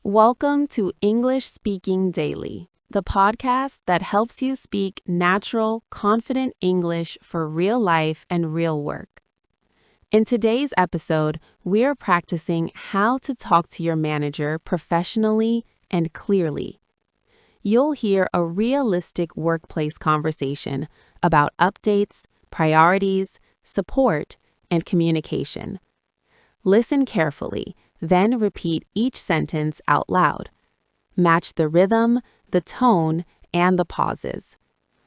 Welcome to English Speaking Daily, the podcast that helps you speak natural, confident English for real life and real work. In today's episode, we're practicing how to talk to your manager professionally and clearly. You'll hear a realistic workplace conversation about updates, priorities, support, and communication. Listen carefully, then repeat each sentence out loud. Match the rhythm, the tone, and the pauses.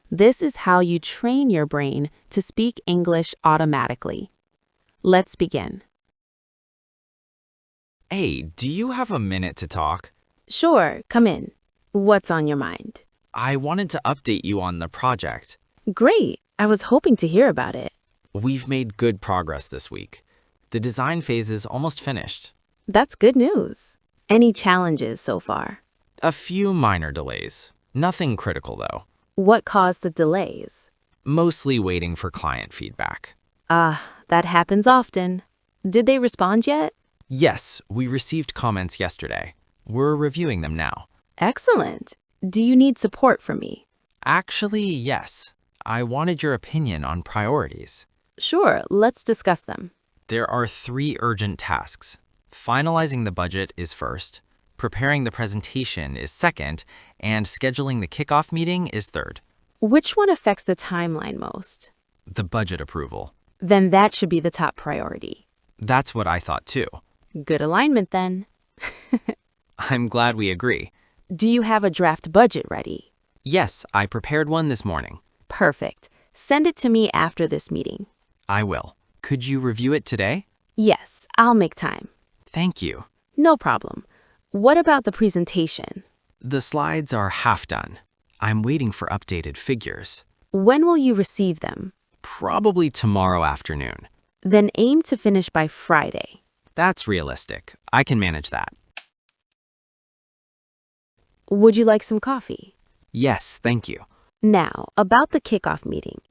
This is how you train your brain to speak English automatically. Let's begin. Hey, do you have a minute to talk? Sure, come in. What's on your mind? I wanted to update you on the project. Great, I was hoping to hear about it. We've made good progress this week. The design phase is almost finished. That's good news. Any challenges so far? A few minor delays. Nothing critical, though. What caused the delays? Mostly waiting for client feedback. That happens often. Did they respond yet? Yes, we received comments yesterday. We're reviewing them now. Excellent. Do you need support from me? Actually, yes. I wanted your opinion on priorities. Sure, let's discuss them. There are 3 urgent tasks. Finalizing the budget is first, preparing the presentation is second, and scheduling the kickoff meeting is third. Which one affects the timeline most? The budget approval. Then that should be the top priority. That's what I thought too. Good alignment then. I'm glad we agree. Do you have a draft budget ready? Yes, I prepared one this morning. Perfect. Send it to me after this meeting. I will. Could you review it today? Yes, I'll make time. Thank you. No problem. What about the presentation? The slides are half done. I'm waiting for updated figures. When will you receive them? Probably tomorrow afternoon. Then aim to finish by Friday. That's realistic. I can manage that. Would you like some coffee? Yes, thank you. Now, about the kickoff meeting.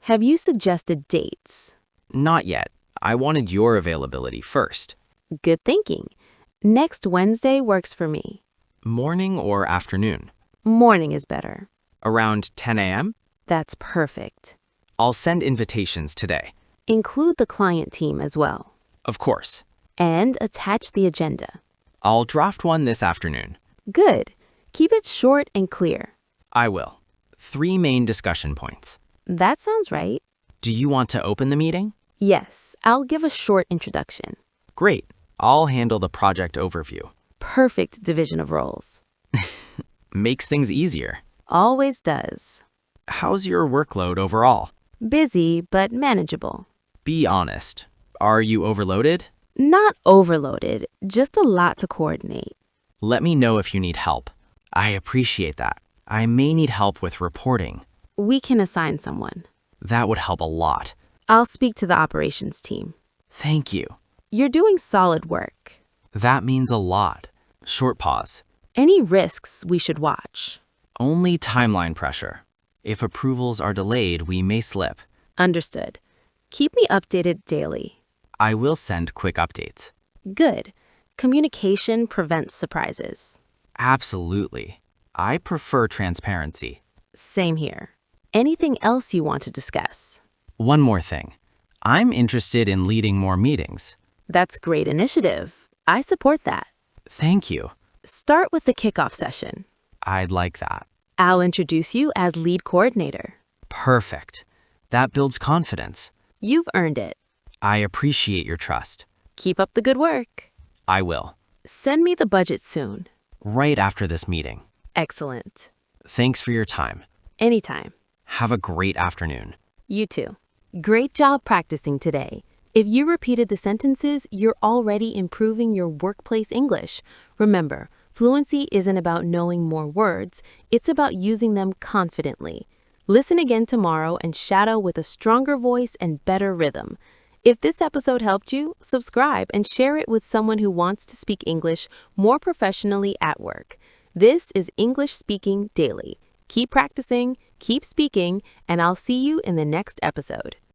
Have you suggested dates? Not yet. I wanted your availability first. Good thinking. Next Wednesday works for me. Morning or afternoon? Morning is better. Around 10 a.m.? That's perfect. I'll send invitations today. Include the client team as well. Of course. And attach the agenda. I'll draft one this afternoon. Good. Keep it short and clear. I will. 3 main discussion points. That sounds right. Do you want to open the meeting? Yes, I'll give a short introduction. Great. I'll handle the project overview. Perfect division of roles. Makes things easier. Always does. How's your workload overall? Busy, but manageable. Be honest. Are you overloaded? Not overloaded, just a lot to coordinate. Let me know if you need help. I appreciate that. I may need help with reporting. We can assign someone. That would help a lot. I'll speak to the operations team. Thank you. You're doing solid work. That means a lot. Short pause. Any risks we should watch? Only timeline pressure. If approvals are delayed, we may slip. Understood. Keep me updated daily. I will send quick updates. Good. Communication prevents surprises. Absolutely. I prefer transparency. Same here. Anything else you want to discuss? One more thing. I'm interested in leading more meetings. That's great initiative. I support that. Thank you. Start with the kickoff session. I'd like that. I'll introduce you as lead coordinator. Perfect. That builds confidence. You've earned it. I appreciate your trust. Keep up the good work. I will. Send me the budget soon. Right after this meeting. Excellent. Thanks for your time. Anytime. Have a great afternoon. You too. Great job practicing today. If you repeated the sentences, you're already improving your workplace English. Remember, fluency isn't about knowing more words, it's about using them confidently. Listen again tomorrow and shadow with a stronger voice and better rhythm. If this episode helped you, subscribe and share it with someone who wants to speak English more professionally at work. This is English Speaking Daily. Keep practicing, keep speaking, and I'll see you in the next episode.